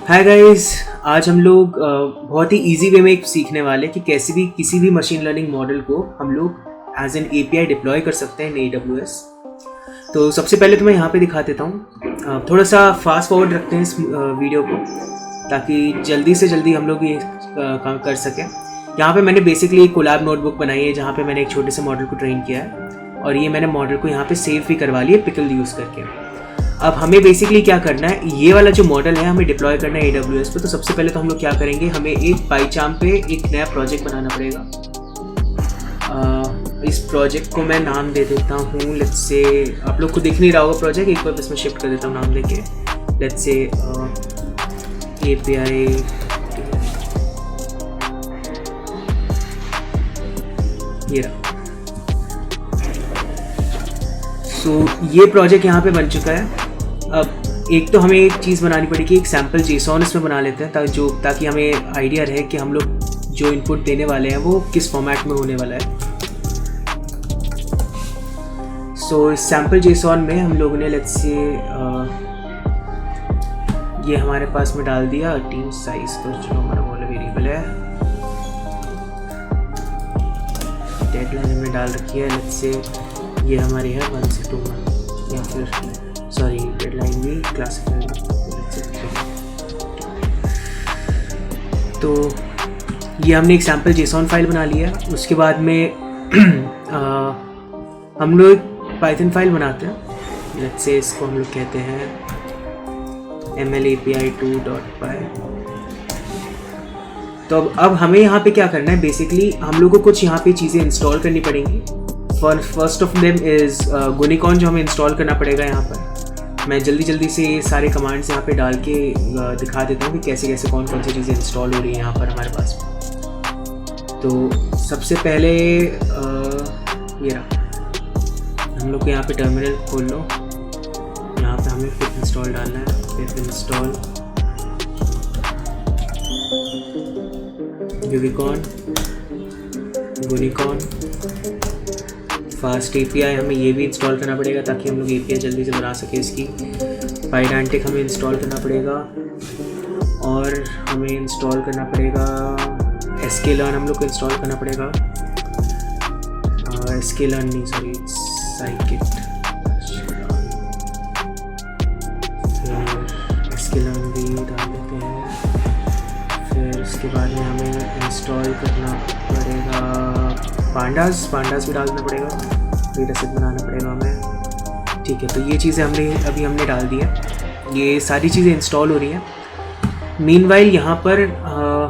Hi guys, आज हम लोग बहुत ही इजी वे में सीखने वाले कि कैसे भी किसी भी मशीन लर्निंग मॉडल को हम लोग एज एन एपीआई डिप्लॉय कर सकते हैं इन AWS। तो सबसे पहले तो मैं यहाँ पे दिखा देता हूँ। थोड़ा सा फास्ट फॉरवर्ड रखते हैं इस वीडियो को ताकि जल्दी से जल्दी हम लोग ये काम कर सकें। यहाँ पे मैंने बेसिकली एक कोलैब नोटबुक बनाई है जहाँ पे मैंने एक छोटे से मॉडल को ट्रेन किया है और ये मैंने मॉडल को यहाँ पे सेव भी करवा लिया पिकल यूज़ करके। अब हमें बेसिकली क्या करना है, ये वाला जो मॉडल है हमें डिप्लॉय करना है AWS पे। तो सबसे पहले तो हम लोग क्या करेंगे, हमें एक PyCharm पे एक नया प्रोजेक्ट बनाना पड़ेगा। इस प्रोजेक्ट को मैं नाम दे देता हूँ, लेट्स से आप लोग को दिख नहीं रहा होगा प्रोजेक्ट, एक बार इसमें शिफ्ट कर देता हूँ नाम देके, लेट्स से API ये रहा। ये प्रोजेक्ट यहाँ पे बन चुका है। अब एक तो हमें एक चीज़ बनानी पड़ेगी, एक सैम्पल JSON इसमें बना लेते हैं ताकि हमें आइडिया रहे कि हम लोग जो इनपुट देने वाले हैं वो किस फॉर्मेट में होने वाला है। इस सैम्पल JSON में हम लोगों ने लेट्स से ये हमारे पास में डाल दिया टीम साइज, तो जो हमारा वाला वेरिएबल है डेडलाइन में डाल रखी है, लेट्स से ये हमारी है 1 से 2 मंथ, या फिर सॉरी डेडलाइन भी क्लासिफाइड। तो ये हमने एक सैम्पल JSON फाइल बना लिया। उसके बाद में हम लोग पाइथन फाइल बनाते हैं, लेट्स से इसको हम लोग कहते हैं mlapi2.py। तो अब हमें यहाँ पे क्या करना है, बेसिकली हम लोग को कुछ यहाँ पे चीज़ें इंस्टॉल करनी पड़ेंगी। फर्स्ट ऑफ देम इज़ गुनिकॉन, जो हमें इंस्टॉल करना पड़ेगा। यहाँ पर मैं जल्दी से ये सारे कमांड्स यहाँ पे डाल के दिखा देता हूँ कि कैसे कैसे कौन सी चीज़ें इंस्टॉल हो रही हैं यहाँ पर हमारे पास। तो सबसे पहले ये रहा, हम लोग को यहाँ पे टर्मिनल खोल लो, यहाँ पे हमें पिप इंस्टॉल डालना है, पिप इंस्टॉल गुनिकॉन फास्ट API, हमें ये भी इंस्टॉल करना पड़ेगा ताकि हम लोग API जल्दी से बना सके इसकी। पाइडांटिक हमें इंस्टॉल करना पड़ेगा और हमें इंस्टॉल करना पड़ेगा sklearn, हम लोग को इंस्टॉल करना पड़ेगा sklearn नहीं सॉरी scikit, फिर sklearn भी डाल देते हैं। फिर उसके बाद में हमें इंस्टॉल करना पड़ेगा पांडास भी डालना पड़ेगा, डेटा सेट बनाना पड़ेगा हमें। ठीक है, तो ये चीज़ें हमने डाल दी है, ये सारी चीज़ें इंस्टॉल हो रही हैं। मीनवाइल यहाँ पर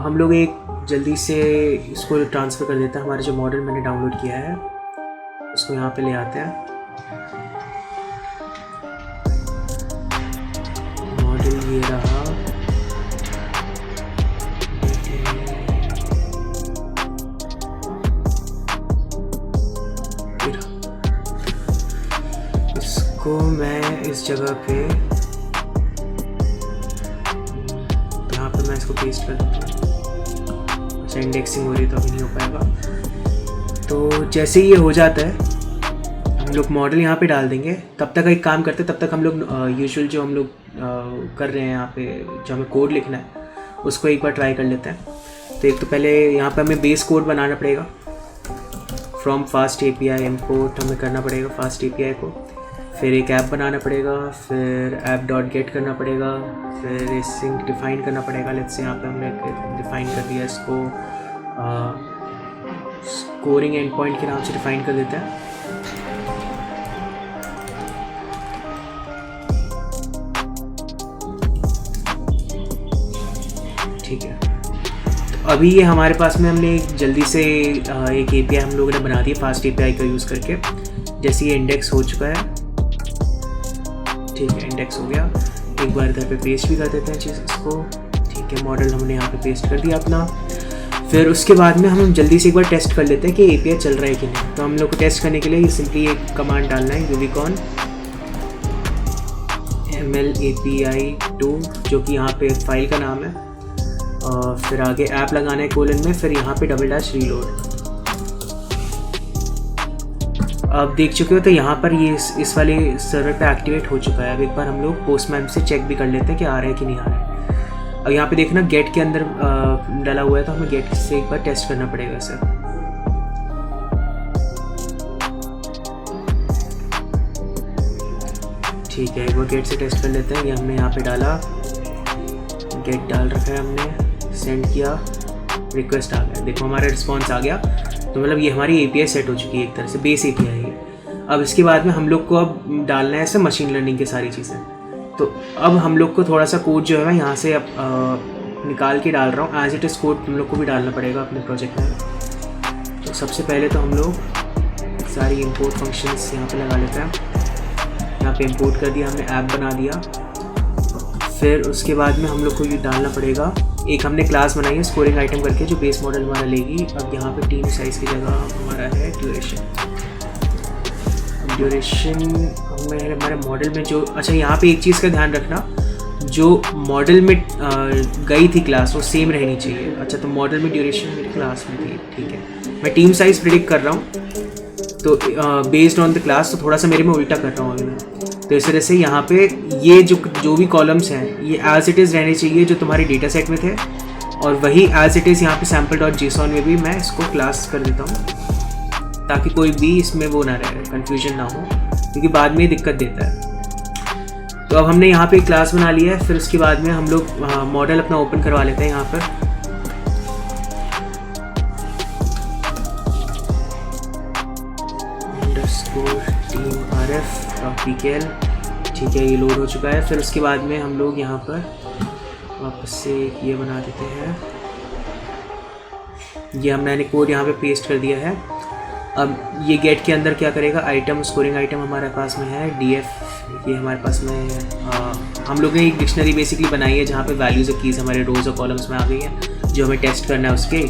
हम लोग एक जल्दी से इसको ट्रांसफ़र कर देते हैं। हमारा जो मॉडल मैंने डाउनलोड किया है उसको यहाँ पे ले आते हैं। मॉडल ये रहा, को मैं इस जगह पे यहाँ पे मैं इसको पेस्ट कर देता हूँ। अच्छा, इंडेक्सिंग हो रही है तो अभी नहीं हो पाएगा। तो जैसे ही ये हो जाता है हम लोग मॉडल यहाँ पे डाल देंगे। तब तक एक काम करते हैं, तब तक हम लोग यूजुअल जो हम लोग कर रहे हैं यहाँ पे जो हमें कोड लिखना है उसको एक बार ट्राई कर लेते हैं। तो एक तो पहले यहाँ पे हमें बेस कोड बनाना पड़ेगा। फ्रॉम फास्ट API इम्पोर्ट हमें करना पड़ेगा फास्ट API को, फिर एक ऐप बनाना पड़ेगा, फिर app.get करना पड़ेगा, फिर सिंक डिफ़ाइन करना पड़ेगा। लेट्स से यहाँ पे हमने डिफ़ाइन कर दिया इसको, स्कोरिंग एंड पॉइंट के नाम से डिफ़ाइन कर देते हैं। ठीक है, तो अभी ये हमारे पास में हमने जल्दी से एक API हम लोगों ने बना दी फास्ट API का यूज़ करके। जैसे ये इंडेक्स हो चुका है, ठीक है, इंडेक्स हो गया। एक बार इधर पे पेस्ट भी कर देते हैं चीज़ इसको। ठीक है, मॉडल हमने यहाँ पे पेस्ट कर दिया अपना। फिर उसके बाद में हम जल्दी से एक बार टेस्ट कर लेते हैं कि API चल रहा है कि नहीं। तो हम लोग को टेस्ट करने के लिए सिंपली एक कमांड डालना है, यूनिकॉर्न mlapi2, जो कि यहाँ पे फाइल का नाम है, और फिर आगे ऐप लगाना है कोलन में, फिर यहाँ पे डबल डैश रीलोड। अब देख चुके हो तो यहाँ पर ये इस वाले सर्वर पे एक्टिवेट हो चुका है। अब एक बार हम लोग पोस्टमैन से चेक भी कर लेते हैं कि आ रहा है कि नहीं आ रहा है। अब यहाँ पे देखना गेट के अंदर डाला हुआ है, तो हमें गेट से एक बार टेस्ट करना पड़ेगा इसे। ठीक है, एक बार गेट से टेस्ट कर लेते हैं। ये हमने यहाँ पे डाला, गेट डाल रखा है हमने, सेंड किया, रिक्वेस्ट आ गया। देखो हमारा रिस्पॉन्स आ गया। तो मतलब ये हमारी एपीआई सेट हो चुकी है, एक तरह से बेस एपीआई है। अब इसके बाद में हम लोग को अब डालना है ऐसे मशीन लर्निंग की सारी चीज़ें। तो अब हम लोग को थोड़ा सा कोड जो है मैं यहाँ से अब निकाल के डाल रहा हूँ। एज इट इज़ कोड तुम लोग को भी डालना पड़ेगा अपने प्रोजेक्ट में। तो सबसे पहले तो हम लोग सारी इंपोर्ट फंक्शंस यहाँ पे लगा लेते हैं। यहाँ पे इंपोर्ट कर दिया हमने, ऐप बना दिया। फिर उसके बाद में हम लोग को ये डालना पड़ेगा, एक हमने क्लास बनाई है स्कोरिंग आइटम करके, जो बेस मॉडल हमारा लेगी। अब यहाँ पे टीम साइज़ की जगह हमारा है ड्यूरेशन। हमारे मॉडल में जो, अच्छा यहाँ पे एक चीज़ का ध्यान रखना, जो मॉडल में गई थी क्लास वो सेम रहनी चाहिए। अच्छा, तो मॉडल में ड्यूरेशन मेरी क्लास में थी, ठीक है। मैं टीम साइज़ प्रेडिक्ट कर रहा हूँ, तो बेस्ड ऑन द क्लास, तो थोड़ा सा मेरे में उल्टा कर रहा हूँ अभी मैं। तो इस तरह से यहाँ पे ये जो भी कॉलम्स हैं ये एज इट इज़ रहने चाहिए जो तुम्हारी डेटा सेट में थे, और वही एज इट इज़ यहाँ पे sample.json में भी मैं इसको क्लास कर देता हूँ, ताकि कोई भी इसमें वो ना रहे, कन्फ्यूजन ना हो, क्योंकि बाद में दिक्कत देता है। तो अब हमने यहाँ पे क्लास बना लिया है। फिर उसके बाद में हम लोग मॉडल अपना ओपन करवा लेते हैं यहाँ पर। _team_rf.pkl, ठीक है, ये लोड हो चुका है। फिर उसके बाद में हम लोग यहाँ पर वापस से ये बना देते हैं। ये मैंने कोड यहाँ पे पेस्ट कर दिया है। अब ये गेट के अंदर क्या करेगा, आइटम, स्कोरिंग आइटम हमारे पास में है, df ये हमारे पास में है। हम लोग ने एक डिक्शनरी बेसिकली बनाई है जहाँ पे वैल्यूज़ और कीज़ हमारे रोज़ और कॉलम्स में आ गई हैं, जो हमें टेस्ट करना है उसके।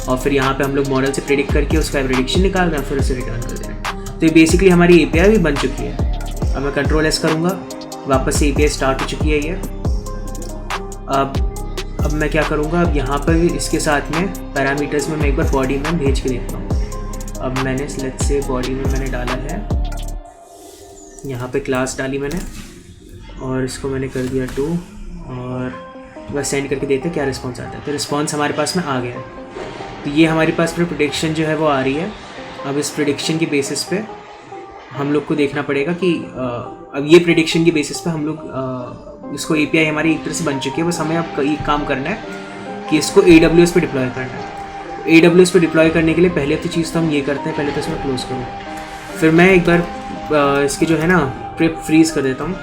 और फिर यहाँ पे हम लोग मॉडल से प्रेडिक्ट करके उसका प्रेडिक्शन निकाल रहे हैं, फिर उसे रिटर्न कर दे रहे हैं। तो ये बेसिकली हमारी एपीआई भी बन चुकी है। अब मैं कंट्रोल एस करूँगा, वापस से एपीआई स्टार्ट हो चुकी है ये। अब मैं क्या करूँगा, अब यहाँ पर इसके साथ में पैरामीटर्स में मैं एक बार बॉडी में भेज के देखता हूँ। अब मैंने लेट्स से बॉडी में मैंने डाला है, यहाँ पे क्लास डाली मैंने, और इसको मैंने कर दिया 2, और बस सेंड करके देखते हैं क्या रिस्पॉन्स आता है। तो रिस्पॉन्स हमारे पास में आ गया है। तो ये हमारे पास फिर प्रेडिक्शन जो है वो आ रही है। अब इस प्रेडिक्शन की बेसिस पे हम लोग को देखना पड़ेगा कि अब ये प्रेडिक्शन की बेसिस पे हम लोग इसको एपीआई हमारी एक तरह से बन चुकी है। बस हमें अब एक काम करना है कि इसको AWS पे डिप्लॉय करना है। AWS पे डिप्लॉय करने के लिए पहले तो चीज़ तो हम ये करते हैं, पहले तो इसमें क्लोज करूँ, फिर मैं एक बार इसकी जो है ना प्रेप फ्रीज कर देता हूँ।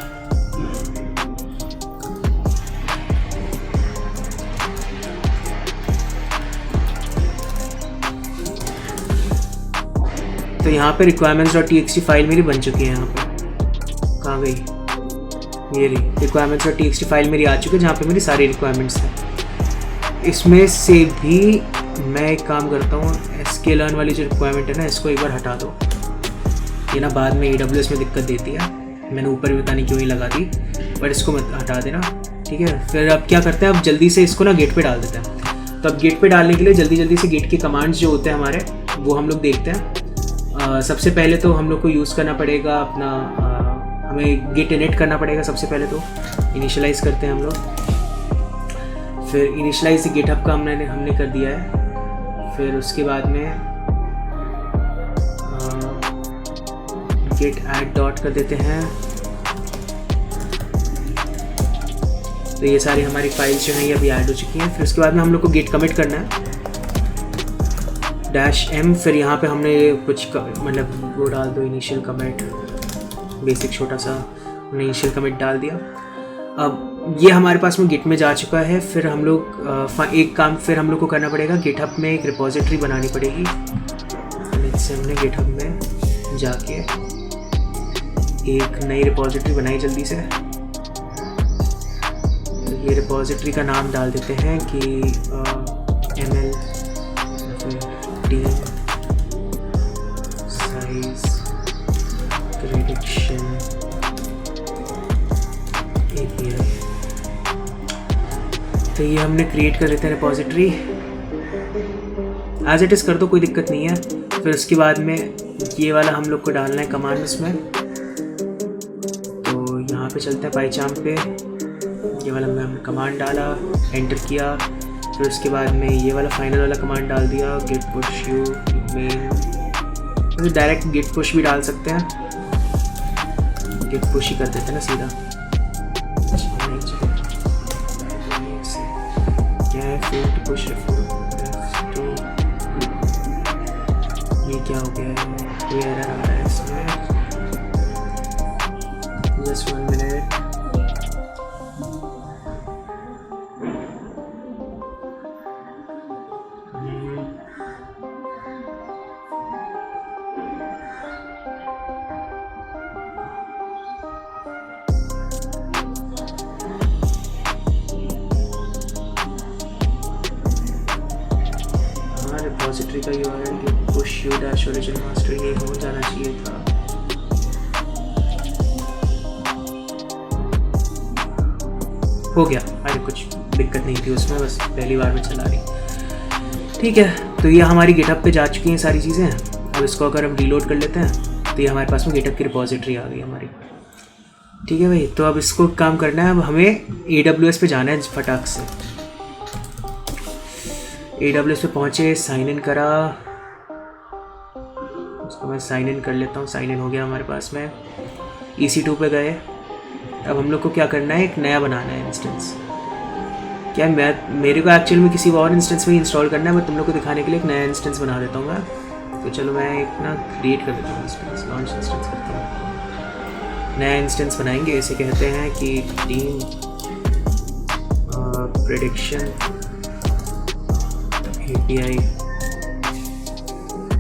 तो यहाँ पे requirements.txt फाइल मेरी बन चुकी है। यहाँ पे कहाँ गई, ये रही requirements.txt फाइल मेरी आ चुकी है, जहाँ पे मेरी सारी रिक्वायरमेंट्स हैं। इसमें से भी मैं एक काम करता हूँ, sklearn वाली जो रिक्वायरमेंट है ना, इसको एक बार हटा दो। ये ना बाद में AWS में दिक्कत देती है, मैंने ऊपर भी पता नहीं क्यों ही लगा दी, बट इसको मत हटा देना, ठीक है। फिर अब क्या करते हैं, अब जल्दी से इसको ना गेट पे डाल देते हैं। तो अब गेट पे डालने के लिए जल्दी से गेट के कमांड्स जो होते हैं हमारे, वो हम लोग देखते हैं। सबसे पहले तो हम लोग को यूज़ करना पड़ेगा अपना, हमें git init करना पड़ेगा। सबसे पहले तो इनिशियलाइज़ करते हैं हम लोग। फिर इनिशियलाइज गिटहब का हमने कर दिया है। फिर उसके बाद में git add डॉट कर देते हैं। तो ये सारी हमारी फाइल्स जो हैं ये अभी ऐड हो चुकी हैं। फिर उसके बाद में हम लोग को git commit करना है, -m। फिर यहाँ पे हमने कुछ मतलब वो डाल दो, इनिशियल कमिट, बेसिक छोटा सा हमने इनिशियल कमिट डाल दिया। अब ये हमारे पास में गिट में जा चुका है। फिर हम लोग एक काम फिर हम लोग को करना पड़ेगा, गिटहब में एक रिपोजिटरी बनानी पड़ेगी। इससे हमने गिटहब में जाके एक नई रिपोजिटरी बनाई जल्दी से। तो ये रिपोजिटरी का नाम डाल देते हैं कि ML team size prediction API। तो ये हमने क्रिएट कर देते हैं रिपोजिटरी, एज इट इज़ कर दो, कोई दिक्कत नहीं है। फिर उसके बाद में ये वाला हम लोग को डालना है कमांड इसमें। तो यहाँ पे चलते हैं पाईचार्म पे, ये वाला मैं कमांड डाला, एंटर किया, फिर उसके बाद में ये वाला फाइनल वाला कमांड डाल दिया, गेट पुश यू मेन। तो डायरेक्ट गेट पुश भी डाल सकते हैं, गेट पुश ही कर देते हैं ना सीधा। क्या है फिर पुश F2, ये क्या हो गया है, कोई एरर आ रहा है इसमें, जस्ट 1 मिनट। रिपॉजिटरी का यूआरएल कि push you dash origin master ये हो जाना चाहिए था। हो गया, अरे कुछ दिक्कत नहीं थी उसमें, बस पहली बार में चला रही। ठीक है, तो ये हमारी गिटहब पे जा चुकी हैं सारी चीज़ें। अब इसको अगर हम रीलोड कर लेते हैं तो ये हमारे पास में गिटहब की रिपॉजिटरी आ गई हमारी। ठीक है भाई, तो अब इसको काम करना है। अब हमें AWS पे जाना है फटाक से। AWS पे पहुँचे, साइन इन करा, उसको मैं साइन इन कर लेता हूँ। साइन इन हो गया हमारे पास में। EC2 पे गए। अब हम लोग को क्या करना है, एक नया बनाना है इंस्टेंस। क्या मेरे को एक्चुअल में किसी और इंस्टेंस में इंस्टॉल करना है, मैं तुम लोग को दिखाने के लिए एक नया इंस्टेंस बना देता हूँ मैं। तो चलो मैं एक ना क्रिएट कर देता हूँ इंस्टेंस, लॉन्च इंस्टेंस करता हूँ। नया इंस्टेंस बनाएंगे, इसे कहते हैं कि टीम प्रेडिक्शन API।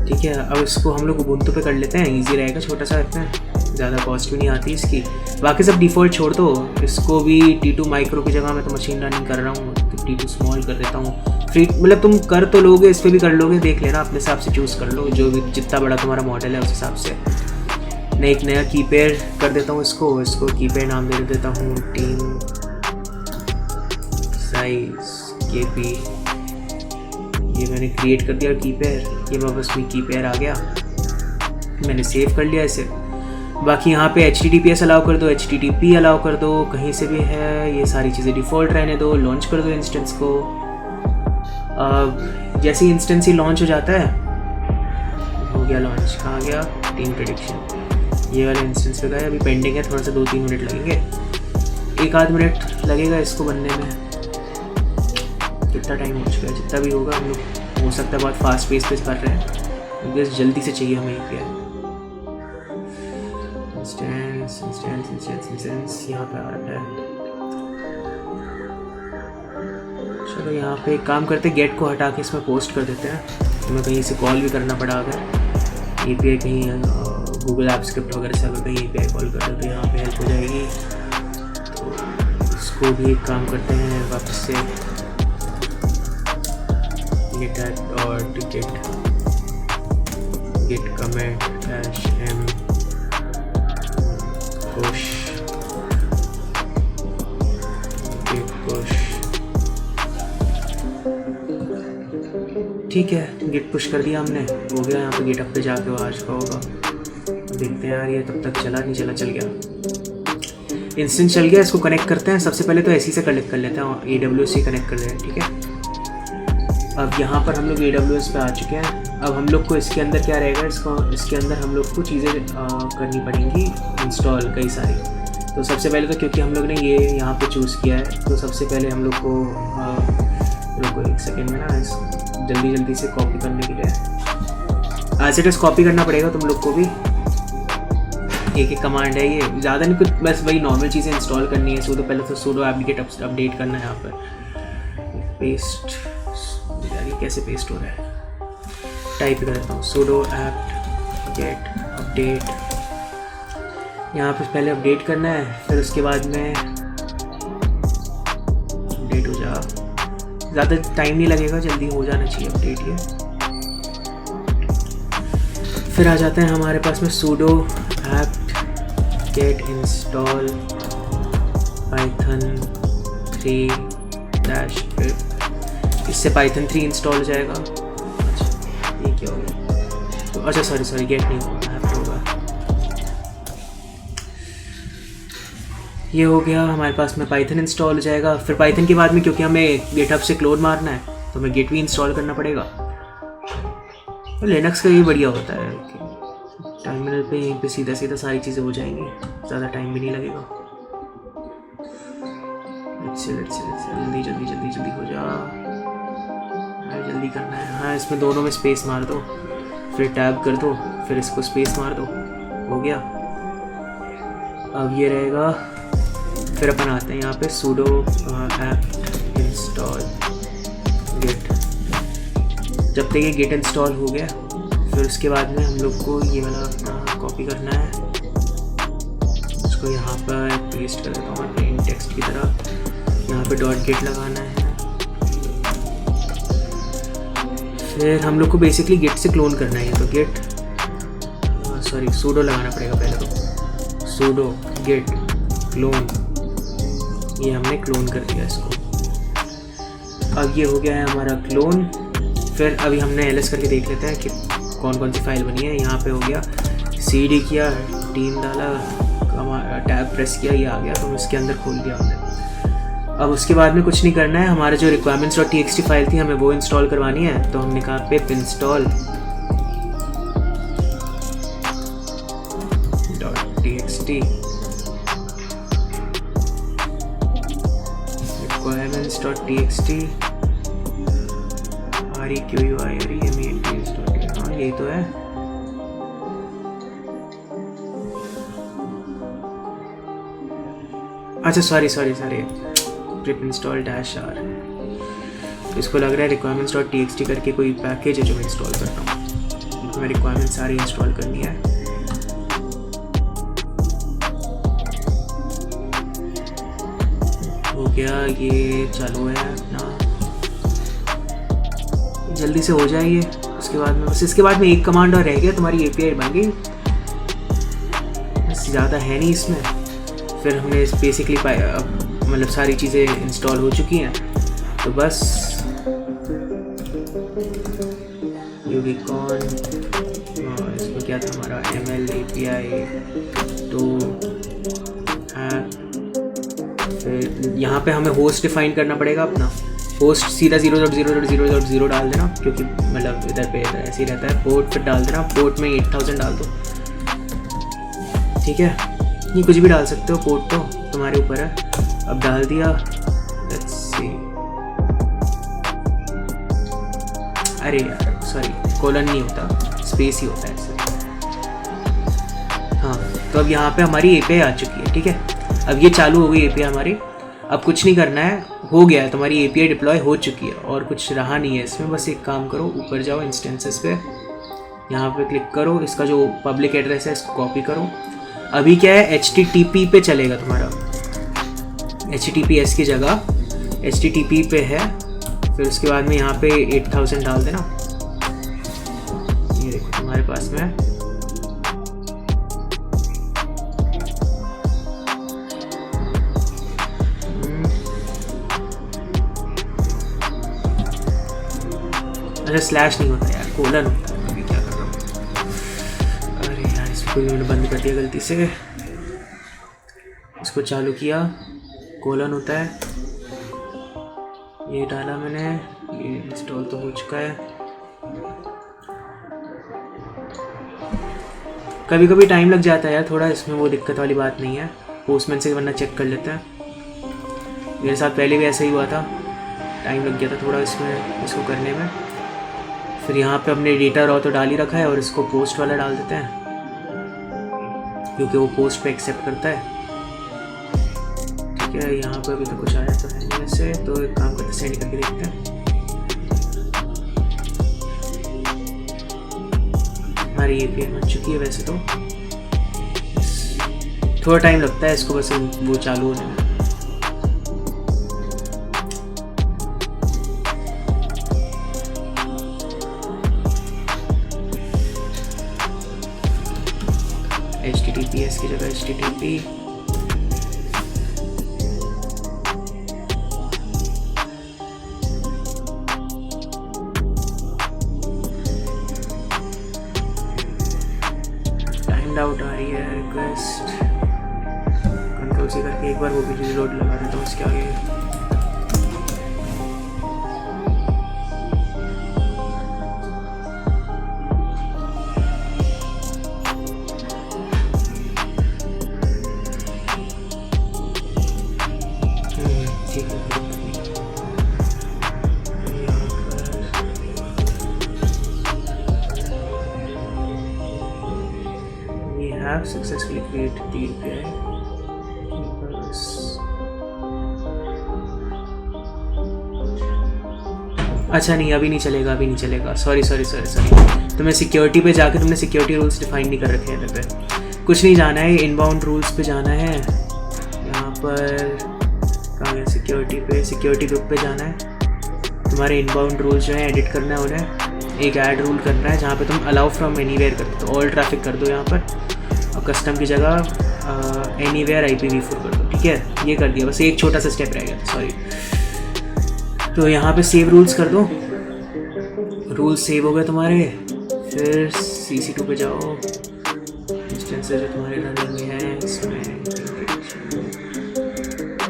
ठीक है, अब इसको हम लोग उबुंटू पे कर लेते हैं, इजी रहेगा, छोटा सा रखते हैं, ज़्यादा कॉस्ट भी नहीं आती इसकी। बाकी सब डिफ़ॉल्ट छोड़ दो, इसको भी T2 माइक्रो की जगह मैं तो मशीन लर्निंग कर रहा हूँ तो T2 स्मॉल कर देता हूँ। फ्री मतलब तुम कर तो लोगे, इस पर भी कर लोगे, देख लेना अपने हिसाब से चूज़ कर लो, जो भी जितना बड़ा तुम्हारा मॉडल है उस हिसाब से। मैं एक नया कीपैड कर देता हूँ इसको कीपैड नाम दे देता हूँ टीम साइज KP। ये मैंने क्रिएट कर दिया कीपैड, ये मैं बस में कीपैड आ गया, मैंने सेव कर लिया इसे। बाकी यहाँ पे HTTPS अलाउ कर दो, HTTP अलाउ कर दो, कहीं से भी है, ये सारी चीज़ें डिफ़ॉल्ट रहने दो। लॉन्च कर दो इंस्टेंस को। जैसे ही इंस्टेंस ही लॉन्च हो जाता है, हो गया लॉन्च, कहाँ गया, टीम प्रेडिक्शन, ये वाले इंस्टेंस पे गया। अभी पेंडिंग है, थोड़ा सा 2-3 मिनट लगेंगे, 1-8 मिनट लगेगा इसको बनने में। कितना टाइम हो चुका है, जितना भी होगा हम लोग हो सकता है बहुत फास्ट पेस पे कर रहे हैं, क्योंकि जल्दी से चाहिए हमें API। इंस्टेंस यहाँ पे आ रहा है। चलो यहाँ पे एक काम करते, गेट को हटा के इसमें पोस्ट कर देते हैं। हमें कहीं से कॉल भी करना पड़ा, अगर API कहीं गूगल ऐप स्क्रिप्ट वगैरह से अगर कहीं API कॉल कर दो तो यहाँ पे हेल्प हो जाएगी। तो इसको भी एक काम करते हैं, वापस से git commit -m push git push। ठीक है, गिट पुश कर दिया हमने, हो गया। यहाँ पे गिटहब पे जाके वो आज का होगा, देखते हैं यार ये तब तक चला नहीं चला। चल गया, इंस्टेंस चल गया। इसको कनेक्ट करते हैं। सबसे पहले तो ऐसे से कनेक्ट कर लेते हैं, AWS से कनेक्ट कर रहे हैं। ठीक है, अब यहाँ पर हम लोग AWS पे आ चुके हैं। अब हम लोग को इसके अंदर क्या रहेगा, इसके अंदर हम लोग को चीज़ें करनी पड़ेंगी इंस्टॉल, कई सारी। तो सबसे पहले तो क्योंकि हम लोग ने ये यहाँ पे चूज़ किया है, तो सबसे पहले हम लोग को रुको एक सेकेंड में ना, जल्दी से कॉपी करने के लिए एज इट इज़ कॉपी करना पड़ेगा तुम लोग को भी। एक कमांड है, ये ज़्यादा नहीं कुछ, बस वही नॉर्मल चीज़ें इंस्टॉल करनी है। सो तो पहले तो sudo apt-get अपडेट करना है। यहाँ पर पेस्ट, यार ये कैसे पेस्ट हो रहा है, टाइप कर देता हूँ sudo apt-get अपडेट। यहाँ पे पहले अपडेट करना है, फिर उसके बाद में अपडेट हो जा, ज़्यादा टाइम नहीं लगेगा, जल्दी हो जाना चाहिए अपडेट ये। फिर आ जाते हैं हमारे पास में sudo apt-get install python 3-pip। इससे Python 3 इंस्टॉल हो जाएगा। अच्छा, ये क्या हो गया, तो अच्छा सॉरी गेट नहीं होगा, ऐप होगा। ये हो गया, हमारे पास में पाइथन इंस्टॉल हो जाएगा। फिर पाइथन के बाद में क्योंकि हमें गिटहब से क्लोन मारना है तो हमें गिट भी इंस्टॉल करना पड़ेगा। तो लिनक्स का ये बढ़िया होता है कि टर्मिनल पे यहीं पे सीधा सीधा सारी चीज़ें हो जाएंगी, ज़्यादा टाइम भी नहीं लगेगा। जल्दी जल्दी जल्दी जल्दी हो जा, जल्दी करना है। हाँ, इसमें दोनों में स्पेस मार दो, फिर टैब कर दो, फिर इसको स्पेस मार दो, हो गया। अब ये रहेगा, फिर अपन आते हैं यहाँ पे sudo apt install git। जब तक ये git इंस्टॉल हो गया फिर उसके बाद में हम लोग को ये वाला अपना कॉपी करना है, इसको यहाँ पर पेस्ट कर देता हूँ मैं प्लेन टेक्स्ट की तरह। यहाँ पे .git लगाना है। फिर हम लोग को बेसिकली git से क्लोन करना है, तो git sudo लगाना पड़ेगा पहले, तो sudo git clone, ये हमने क्लोन कर दिया इसको। अब ये हो गया है हमारा क्लोन। फिर अभी हमने ls करके देख लेते हैं कि कौन कौन सी फाइल बनी है। यहाँ पे हो गया, cd किया, टीम डाला, टैब प्रेस किया, ये आ गया, तो इसके अंदर खोल दिया हमने। अब उसके बाद में कुछ नहीं करना है, हमारा जो requirements.txt फाइल थी हमें वो इंस्टॉल करवानी है। तो हमने कहा पिप इंस्टॉल .txt requirements.txt requirements. हाँ यही तो है। अच्छा सॉरी पिप इंस्टॉल -r, इसको लग रहा है requirements.txt करके कोई पैकेज है जो मैं इंस्टॉल कर रहा हूँ। मैं रिक्वायरमेंट सारी इंस्टॉल करनी है। हो गया, ये चालू है अपना, जल्दी से हो जाए ये। उसके बाद में बस, इसके बाद में एक कमांड और रह गया, तुम्हारी API बन गई, बस ज़्यादा है नहीं इसमें। फिर हमने बेसिकली मतलब सारी चीज़ें इंस्टॉल हो चुकी हैं, तो बस यूनिकॉर्न, इसमें क्या था हमारा ML API तो फिर यहाँ पे हमें होस्ट डिफाइन करना पड़ेगा अपना। होस्ट सीधा 0.0.0.0 डाल देना, क्योंकि मतलब इधर पे ऐसे ही रहता है। पोर्ट फिर डाल देना, पोर्ट में 8000 डाल दो, ठीक है। ये कुछ भी डाल सकते हो, पोर्ट तो तुम्हारे ऊपर है। अब डाल दिया, लेट्स सी, अरे यार सॉरी, कोलन नहीं होता, स्पेस ही होता है ऐसे। हाँ, तो अब यहाँ पे हमारी API आ चुकी है, ठीक है। अब ये चालू हो गई API हमारी। अब कुछ नहीं करना है, हो गया है, तुम्हारी API डिप्लॉय हो चुकी है और कुछ रहा नहीं है इसमें। बस एक काम करो, ऊपर जाओ इंस्टेंसेस पे, यहाँ पे क्लिक करो, इसका जो पब्लिक एड्रेस है इसको कॉपी करो। अभी क्या है, HTTP पे चलेगा तुम्हारा, HTTPS की जगह HTTP पे है। फिर उसके बाद में यहाँ पे 8000 डाल देना, ये देखो तुम्हारे पास में है। अच्छा स्लैश नहीं होता यार, कोलन होता है। अभी क्या कर रहा हूँ, अरे यार इसको मैंने बंद कर दिया गलती से, इसको चालू किया, कोलन होता है, ये डाला मैंने, ये इंस्टॉल तो हो चुका है। कभी कभी टाइम लग जाता है यार थोड़ा, इसमें वो दिक्कत वाली बात नहीं है, पोस्टमैन से वरना चेक कर लेते हैं। मेरे साथ पहले भी ऐसा ही हुआ था, टाइम लग गया था थोड़ा इसमें, इसको करने में। फिर यहाँ पे हमने डेटा रॉ तो डाल ही रखा है, और इसको पोस्ट वाला डाल देते हैं, क्योंकि वो पोस्ट पे एक्सेप्ट करता है, ठीक है। यहाँ पे अभी तो कुछ आया तो है नहीं वैसे, तो एक काम करते सेंड करके देखते हैं। हमारी API बन चुकी है वैसे तो, थोड़ा टाइम लगता है इसको बस वो चालू होने में। HTTPS की जगह HTTP, आउट आ रही है रिक्वेस्ट, कंट्रोल से करके एक बार वो भी रीलोड लगा देता हूँ उसके आगे। Have successfully created the API. अच्छा नहीं, अभी नहीं चलेगा, सॉरी। तो मैं सिक्योरिटी पे जाके, तुमने सिक्योरिटी रूल्स डिफाइन नहीं कर रखे हैं इधर पे। कुछ नहीं जाना है, इनबाउंड रूल्स पे जाना है। यहाँ पर कहाँ है, सिक्योरिटी ग्रुप पे जाना है। तुम्हारे इनबाउंड रूल्स जो है एडिट करना है उन्हें। एक ऐड रूल करना है जहाँ पे तुम अलाउ फ्रॉम एनीवेयर कर दो, ऑल ट्रैफिक कर दो यहाँ पर, और कस्टम की जगह एनीवेयर IPv4 कर दो। ठीक है, ये कर दिया, बस एक छोटा सा स्टेप रह गया, सॉरी। तो यहाँ पे सेव रूल्स कर दो, रूल्स सेव हो गए तुम्हारे। फिर CC2 पे जाओ, इंस्टेंसेस जो तुम्हारे रनिंग में है इसमें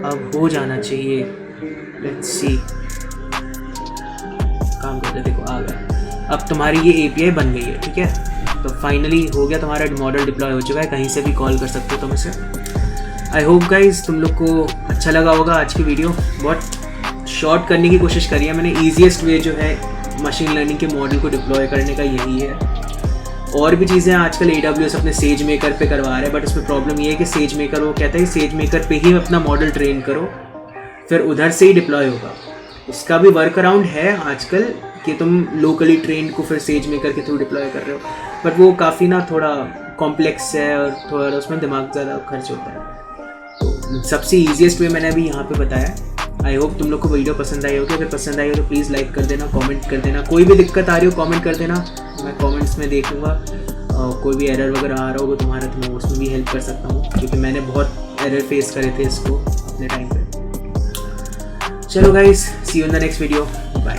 अब हो जाना चाहिए। लेट्स सी, काम करते, देखो आ गया। अब तुम्हारी ये API बन गई है। ठीक है, तो फाइनली हो गया, तुम्हारा मॉडल डिप्लॉय हो चुका है, कहीं से भी कॉल कर सकते हो तुम इसे। आई होप गाइज तुम लोग को अच्छा लगा होगा आज की वीडियो। बहुत शॉर्ट करने की कोशिश करी है मैंने। ईजीएस्ट वे जो है मशीन लर्निंग के मॉडल को डिप्लॉय करने का यही है। और भी चीज़ें आजकल AWS अपने SageMaker पे करवा रहे हैं, बट उसमें प्रॉब्लम ये है कि SageMaker वो कहता है SageMaker पे ही अपना मॉडल ट्रेन करो, फिर उधर से ही डिप्लॉय होगा। उसका भी वर्क अराउंड है आजकल कि तुम लोकली ट्रेन को फिर SageMaker के थ्रू डिप्लॉय कर रहे हो, बट वो काफ़ी ना थोड़ा कॉम्प्लेक्स है और थोड़ा उसमें दिमाग ज़्यादा खर्च होता है। तो सबसे ईजीएस्ट वे मैंने अभी यहाँ पे बताया। आई होप तुम लोग को वीडियो पसंद आई होगी। अगर पसंद आई हो तो प्लीज़ लाइक कर देना, कमेंट कर देना। कोई भी दिक्कत आ रही हो कमेंट कर देना, मैं कमेंट्स में देखूँगा। कोई भी एरर वगैरह आ रहा होगा तुम्हारा तो मैं उसमें भी हेल्प कर सकता हूँ, क्योंकि मैंने बहुत एरर फेस करे थे इसको अपने टाइम पे। चलो guys, see you in the next video, bye.